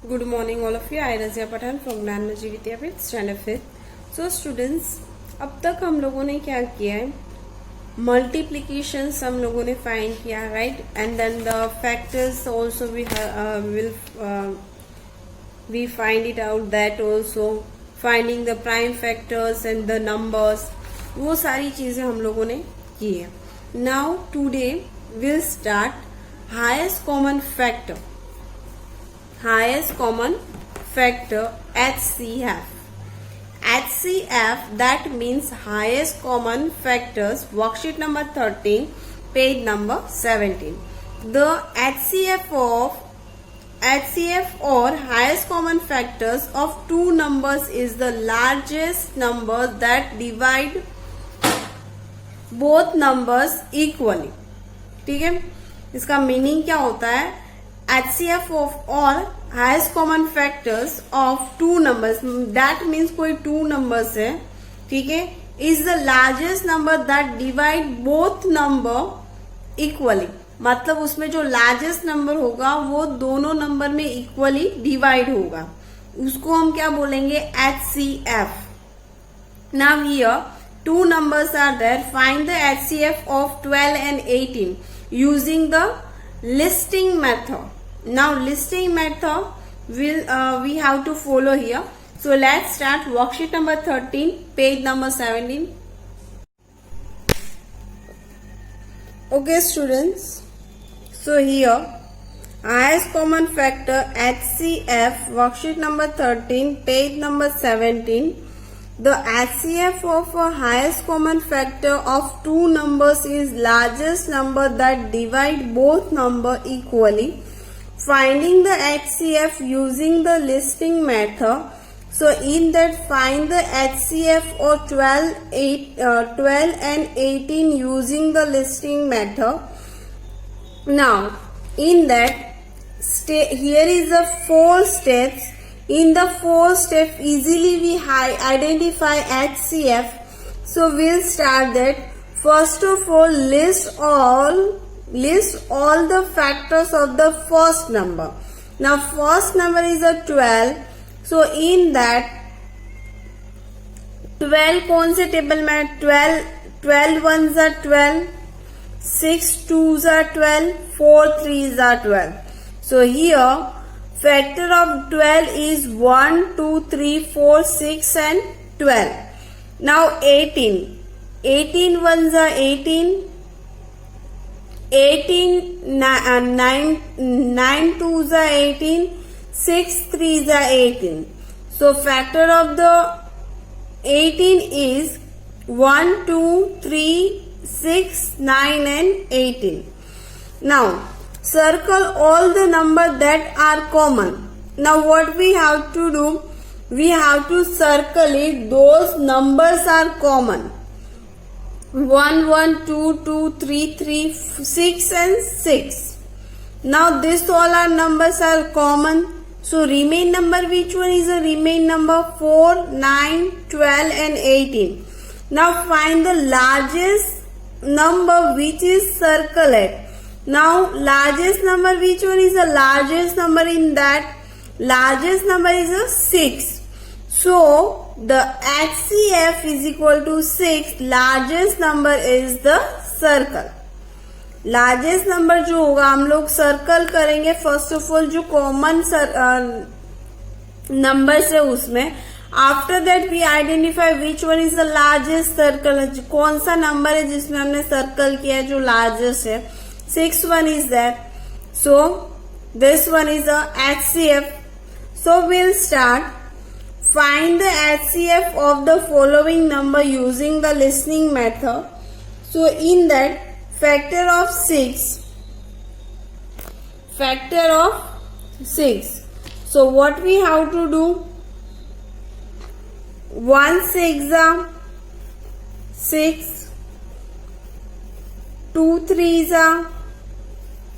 Good morning all of you. I Razia Pathan from Gyanmanji Vidyapeeth standard fifth. So students, अब तक हम लोगों ने क्या किया है, मल्टीप्लीकेशंस हम लोगों ने फाइंड किया, right, and then the factors also we find it out, that also finding the prime factors and the numbers, वो सारी चीजें हम लोगों ने की है. Now today will start highest common factor. Highest common factor, HCF. HCF, that means highest common factors, worksheet number 13, page number 17. The HCF or highest common factors of two numbers is the largest number that divide both numbers equally. ठीक है, इसका meaning क्या होता है? HCF of all highest common factors of two numbers, that means कोई two numbers है, ठीक है, is the largest number that divide both number equally. मतलब उसमें जो largest number होगा वो दोनों नंबर में equally divide होगा, उसको हम क्या बोलेंगे? HCF. Now here two numbers are there. Find the HCF of 12 and 18 using the listing method. Now listing method we have to follow here. So let's start worksheet number 13, page number 17. Okay students, so here highest common factor HCF, worksheet number 13, page number 17. The HCF of a highest common factor of two numbers is largest number that divide both number equally. Finding the HCF using the listing method. So in that, find the HCF or 12 and 18 using the listing method. Now in that, here is the 4 steps. In the 4 steps, easily we identify HCF. So we'll start that. First of all, list all the factors of the first number. Now first number is a 12. So in that 12 कौन से table में? 12 ones are 12, 6 twos are 12, 4 threes are 12. So here factor of 12 is 1, 2, 3, 4, 6 and 12. Now 18 ones are 18, 9 twos are 18, 6 threes are 18. So factor of the 18 is 1, 2, 3, 6, 9 and 18. Now circle all the numbers that are common. Now what we have to do? We have to circle it, those numbers are common. 1, 1, 2, 2, 3, 3, 6 and 6. Now this all our numbers are common. So remain number, which one is the remain number? 4, 9, 12 and 18. Now find the largest number which is circled. Now largest number, which one is the largest number in that? Largest number is a 6. So the HCF is equal to 6. Largest number is the circle. Largest number जो होगा हम लोग circle करेंगे. First of all जो common numbers है उसमें, after that we identify which one is the largest circle. कौन सा नंबर है जिसमें हमने सर्कल किया है जो लार्जेस्ट है? 6 one is that. So this one is a HCF. So we'll start. Find the HCF of the following number using the listening method. So in that, factor of 6. So what we have to do? 1 6 are 6, 2 3s are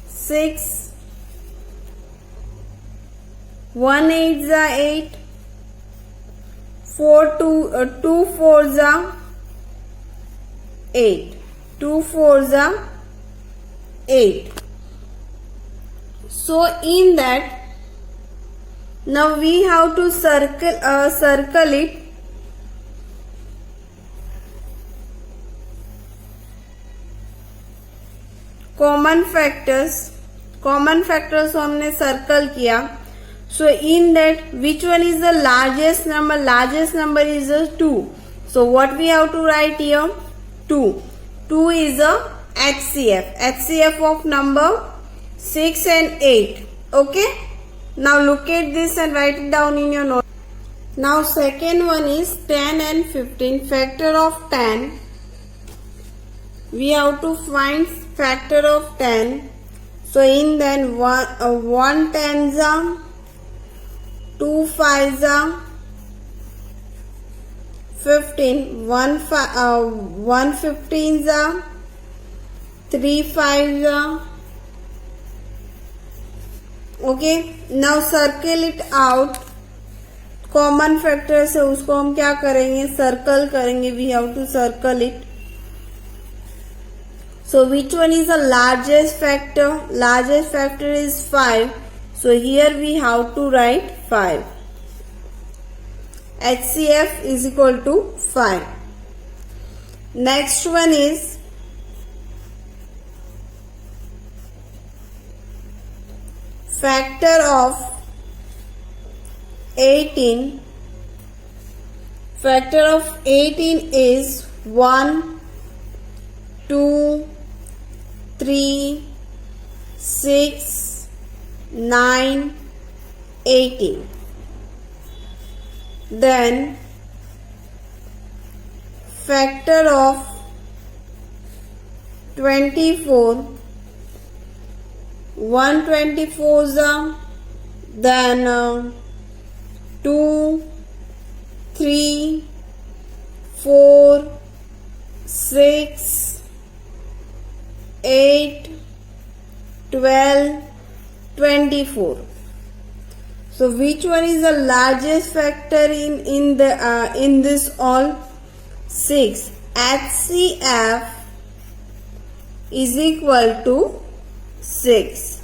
6, 1 8s are 8, 2 4s are 8. 2 4s are 8. So in that Now we have to circle it. Common factors हमने circle किया. So in that, which one is the largest number? Largest number is 2. So what we have to write here? 2. 2 is a HCF. HCF of number 6 and 8. Okay? Now look at this and write it down in your note. Now second one is 10 and 15. Factor of 10. We have to find factor of 10. So in then 1 tens are, 2 fives are 15, 1 15s are, 3 fives are. Okay, now circle it out. Common factor से उसको हम क्या करेंगे? Circle करेंगे. We have to circle it. So which one is the largest factor? Largest factor is 5. So here we have to write 5. HCF is equal to 5. Next one is factor of 18. Factor of 18 is 1, 2, 3, 6, 9, 18. Then factor of 24. 124s are, then 2, 3, 4, 6, 8, 12, 24. So which one is the largest factor in this all? 6. HCF is equal to 6.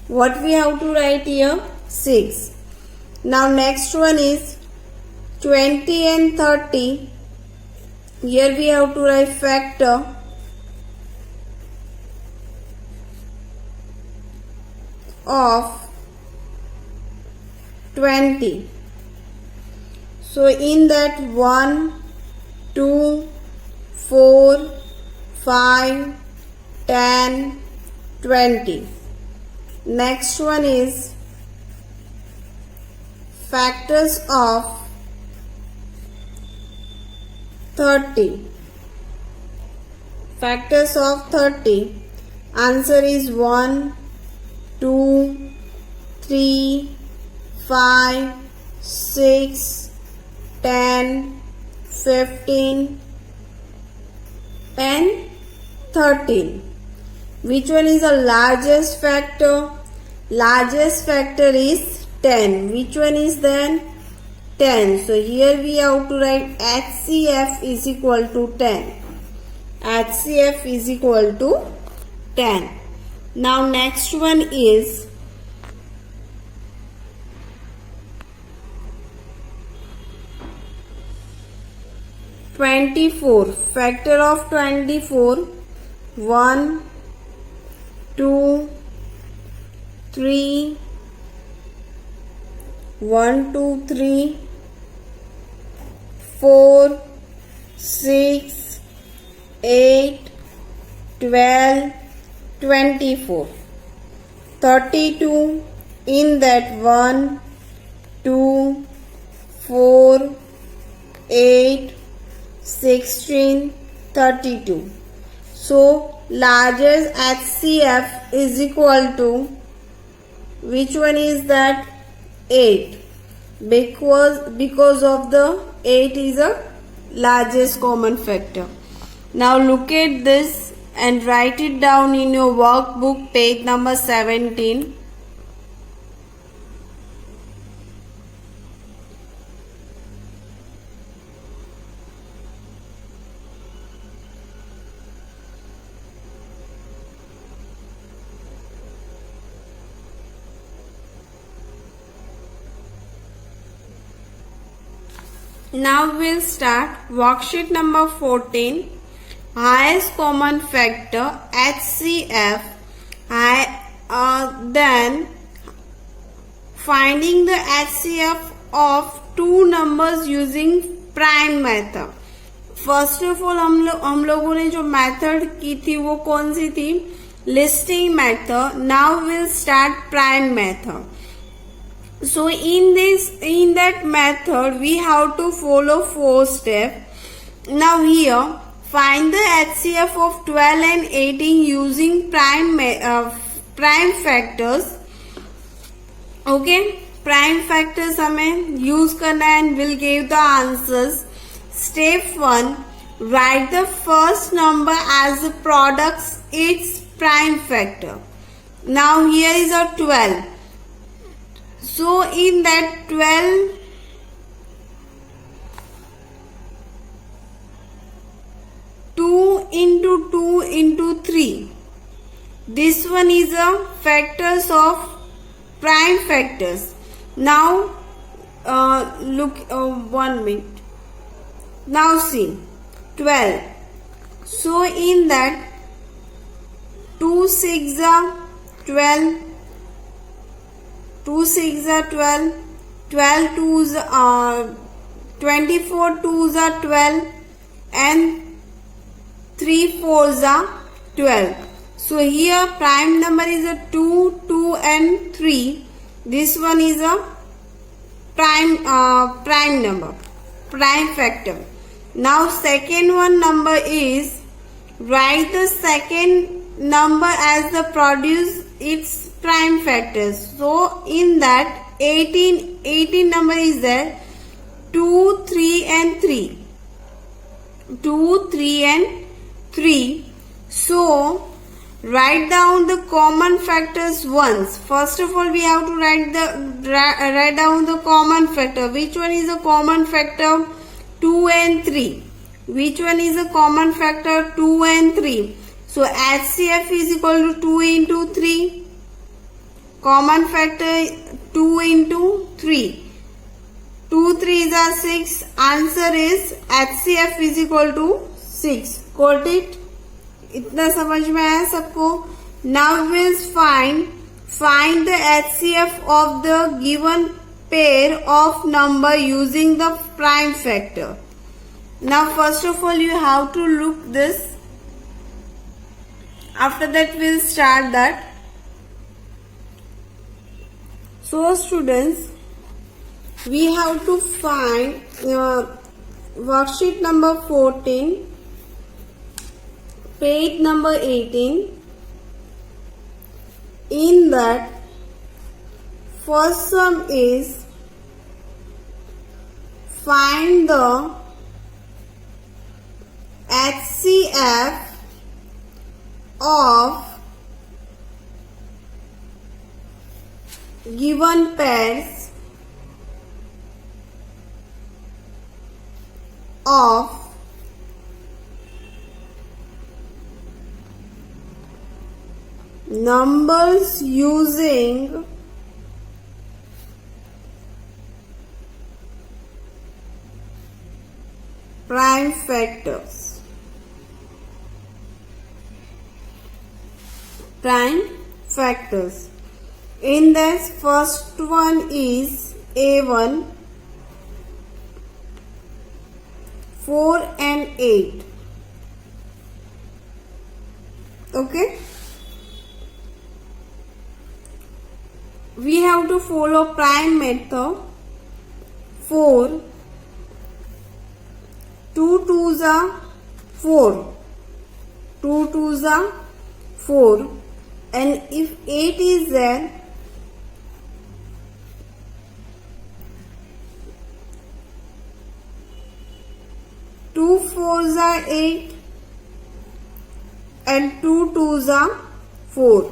What we have to write here? 6. Now next one is 20 and 30. Here we have to write factor of 20. So in that 1, 2, 4, 5, 10, 20. Next one is factors of 30. Factors of 30. Answer is 1, 2, 3, 5, 6, 10, 15, and 13. Which one is the largest factor? Largest factor is 10. Which one is then? 10. So here we have to write HCF is equal to 10. HCF is equal to 10. Now next one is (24). Factor of 24. 1, 2, 3, 1, 2, 3, 4, 6, 8, 12, 24. 32. In that 1, 2, 4, 8, 16, 32. So largest HCF is equal to, which one is that? 8. Because of the 8 is a largest common factor. Now look at this and write it down in your workbook, page number 17. Now we'll start worksheet number 14. Highest common factor HCF. Then finding the HCF of two numbers using prime method. First of all हम लोगों ने जो method की थी वो कौन सी थी? Listing method. Now will start prime method. So in that method we have to follow 4 steps. Now here find the HCF of 12 and 18 using prime factors. Okay, prime factors हमें use करना है and will give the answers. Step 1, write the first number as the product's its prime factor. Now here is a 12. So in that 12, two into 3. This one is a factors of prime factors. Now look 1 minute. Now see 12. So in that 2 6 are 12. 2 6 are 12, 12 2s are 24 2s are 12 and 3 4s are 12. So here prime number is a 2, 2 and 3. This one is a prime number, prime factor. Now second one number is, write the second number as the produce its prime factors. So in that 18 number is there, 2 3 and 3, 2 3 and 3. So write down the common factors once. First of all we have to write down the common factor. Which one is a common factor? 2 and 3. Which one is a common factor? 2 and 3. So HCF is equal to 2 into 3. Common factor 2 into 3. 2 3s are 6. Answer is HCF is equal to 6. Got it? इतना समझ में आया सबको? Now we'll find the HCF of the given pair of number using the prime factor. Now first of all you have to look this. After that we'll start that. So students, we have to find worksheet number 14, page number 18. In that first sum is, find the HCF of given pairs of numbers using prime factors. Prime factors. In this first one is A1, 4 and 8. Okay. We have to follow prime method. 4, 2 2s are 4. 2 2s are 4. And if 8 is there, 2 4s are 8 and 2 2s are 4.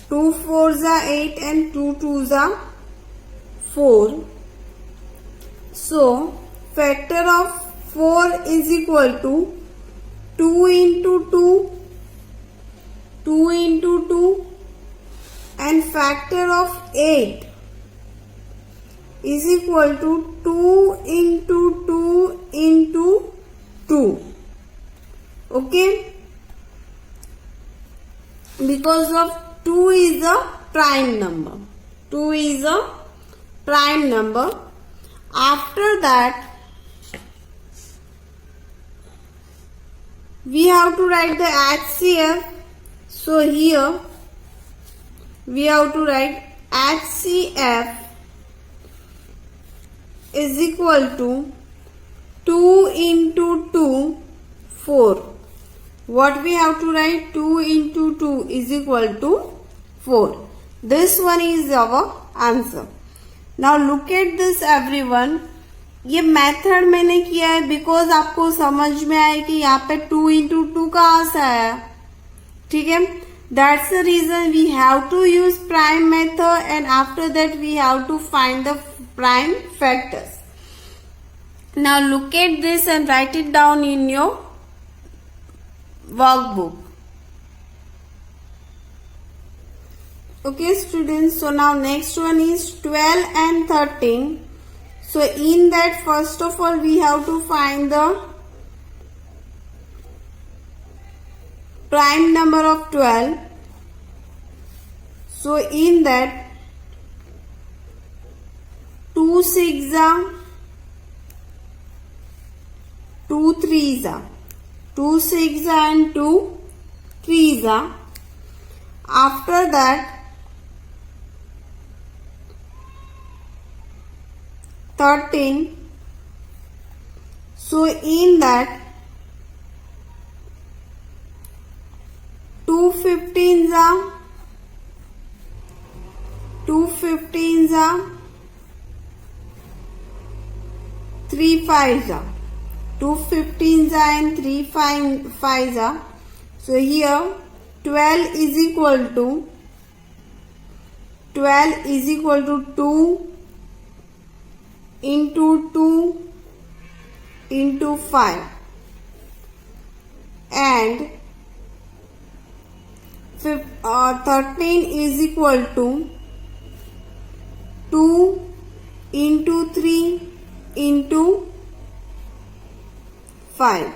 2 4s are 8 and 2 2s are 4. So factor of 4 is equal to 2 into 2, 2 into 2, and factor of 8 is equal to 2 into 2 into 2. Okay, because of 2 is a prime number. 2 is a prime number. After that, we have to write the HCF. So here we have to write HCF is equal to 2 into 2, 4. What we have to write? 2 into 2 is equal to 4. This one is our answer. Now look at this everyone. ये method मैंने किया है because आपको समझ में आए कि यहाँ पे 2 into 2 कहाँ से आया. ठीक है, that's the reason we have to use prime method and after that we have to find the prime factors. Now look at this and write it down in your workbook. Okay students, so now next one is 12 and 13. So in that, first of all we have to find the prime number of 12. So in that, 2 6s are 2 3s are 2 6s and 2 3s are. After that, 13. So in that, 2 15s are 2 15s are 3 5s are 2 15s are and 3 5s are. So here 12 is equal to 2 into 2 into 5 and 13 is equal to 2 into 3 into 5.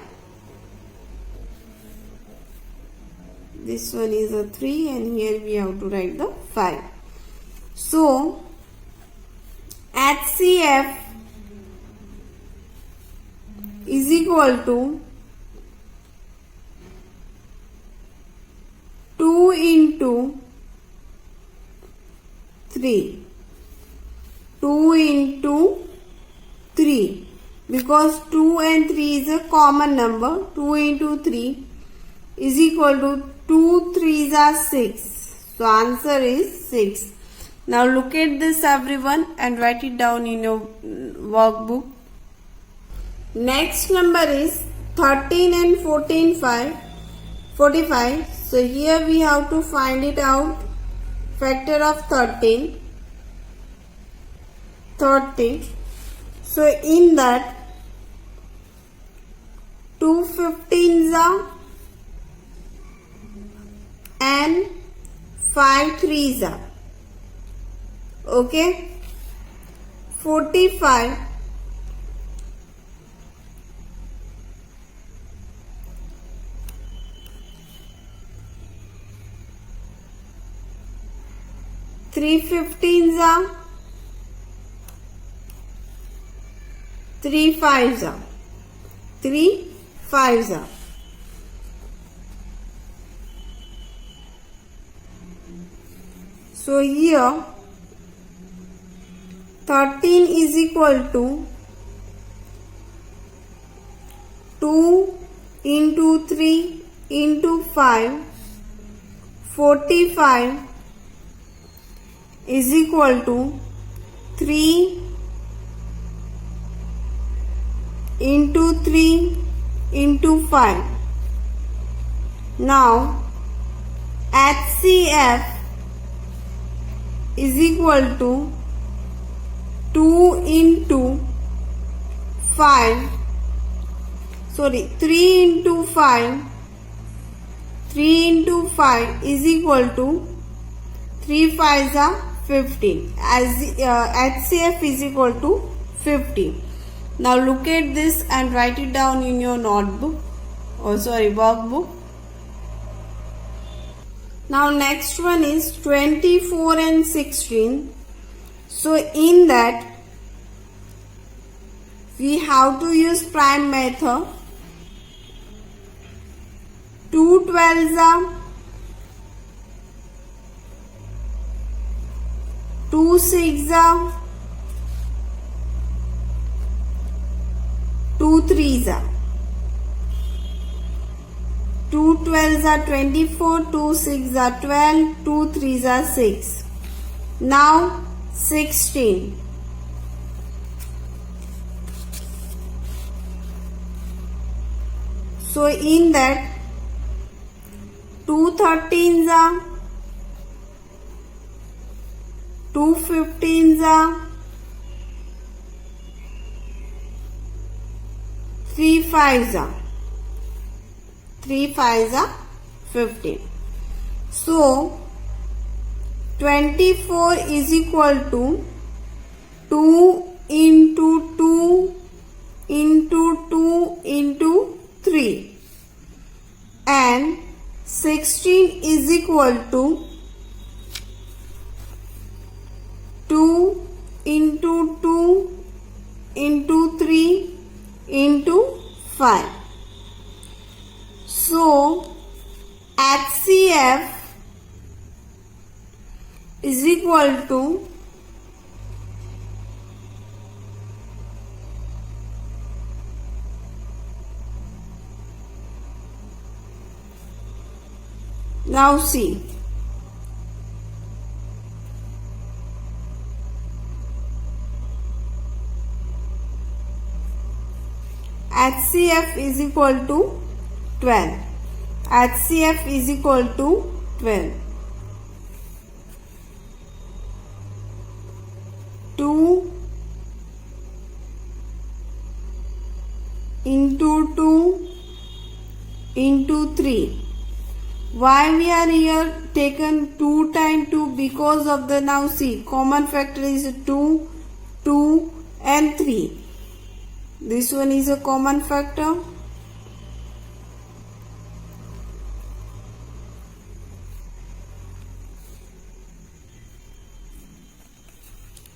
This one is a 3 and here we have to write the 5. So HCF is equal to 2 into 3. 2 into 3. Because 2 and 3 is a common number. 2 into 3 is equal to 2 3s are 6. So answer is 6. Now look at this everyone and write it down in your workbook. Next number is 13 and 45. So here we have to find it out. Factor of 13. 30. So in that, 2 15s are and 5 3s are. Okay, 45. Three 15s are 3 5s are 3 5s are. So here 13 is equal to 2 into 3 into 5. 45 is equal to 3 into 3 into 5. Now HCF is equal to 2 into 5. Sorry, 3 into 5. 3 into 5 is equal to 3 5s are 15. As HCF is equal to 50. Now look at this and write it down in your notebook. Workbook. Now next one is 24 and 16. So in that we have to use prime method. 2 12s are 2 6s are 2 3s are 2 12s are 24, 2 6s are 12, 2 3s are 6. Now 16. So in that 2 13s are 2 15s are 3 5s are 3 5s are 15. So 24 is equal to 2 into 2 into 2 into 3 and 16 is equal to 2 into 2 into 3 into 5. So HCF is equal to now see HCF is equal to 12. HCF is equal to 12. 2 into 2 into 3. Why we are here taken 2 times 2? Because of the, now see, common factor is 2, 2 and 3. This one is a common factor.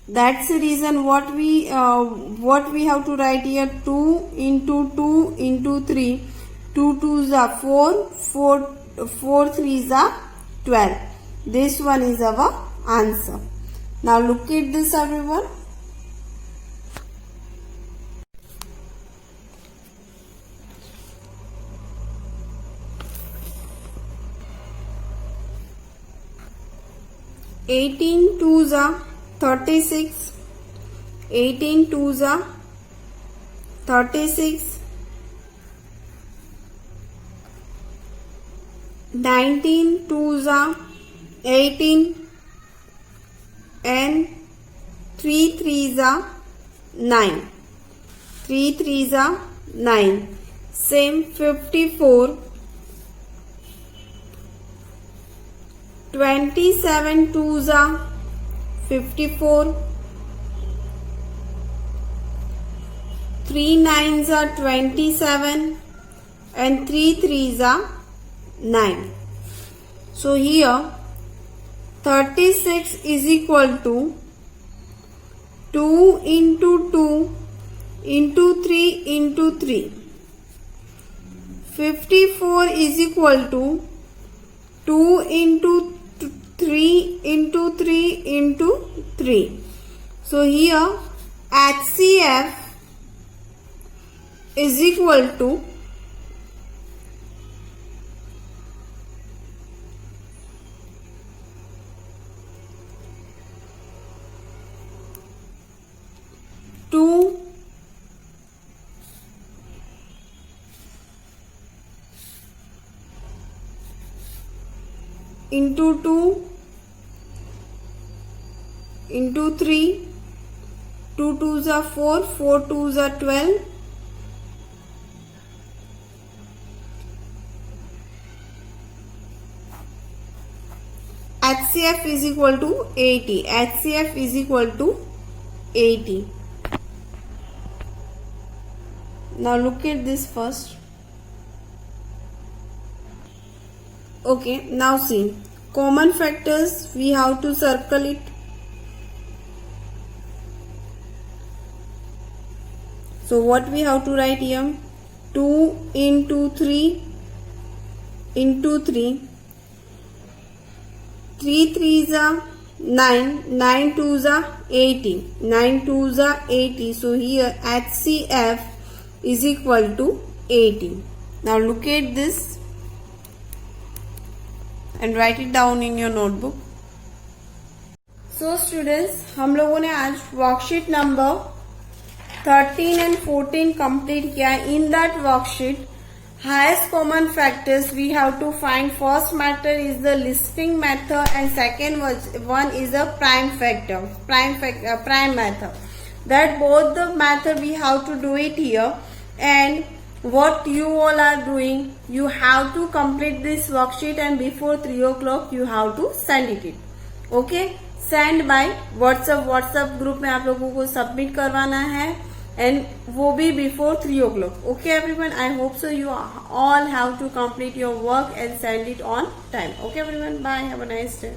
That's the reason what we have to write here. 2 into 2 into 3. 2 2s are 4, 4 3s are 12. This one is our answer. Now look at this, everyone. Eighteen 2s are 36. 18 2s are 36. 19 2s are 18 and 3 3s are 9. 3 3s are 9. Same 54. 27 2s are 54. 3 9s are 27 and 3 3s are 9. So here 36 is equal to 2 into 2 into 3 into 3. 54 is equal to 2 into 3 into 3 into 3. So here HCF is equal to 2 into 2 into 3. 2 2s are 4, 4 2s are 12. HCF is equal to 80. HCF is equal to 80. Now look at this first. Okay, now see. Common factors, we have to circle it. So what we have to write here? 2 into 3 into 3. 3 3s are 9. 9 2s are 80. 9 2s are 80. So here HCF is equal to 80. Now look at this and write it down in your notebook. So students, हम लोगों ने आज worksheet number 13 and 14 complete किया. In that worksheet, highest common factors we have to find. First method is the listing method and second one is a prime factor, prime method. That both the method we have to do it here. And what you all are doing, you have to complete this worksheet and before 3 o'clock you have to send it. Okay, send by WhatsApp group में आप लोगों को submit करवाना है and वो भी before 3 o'clock. Okay everyone, I hope so you all have to complete your work and send it on time. Okay everyone, bye, have a nice day.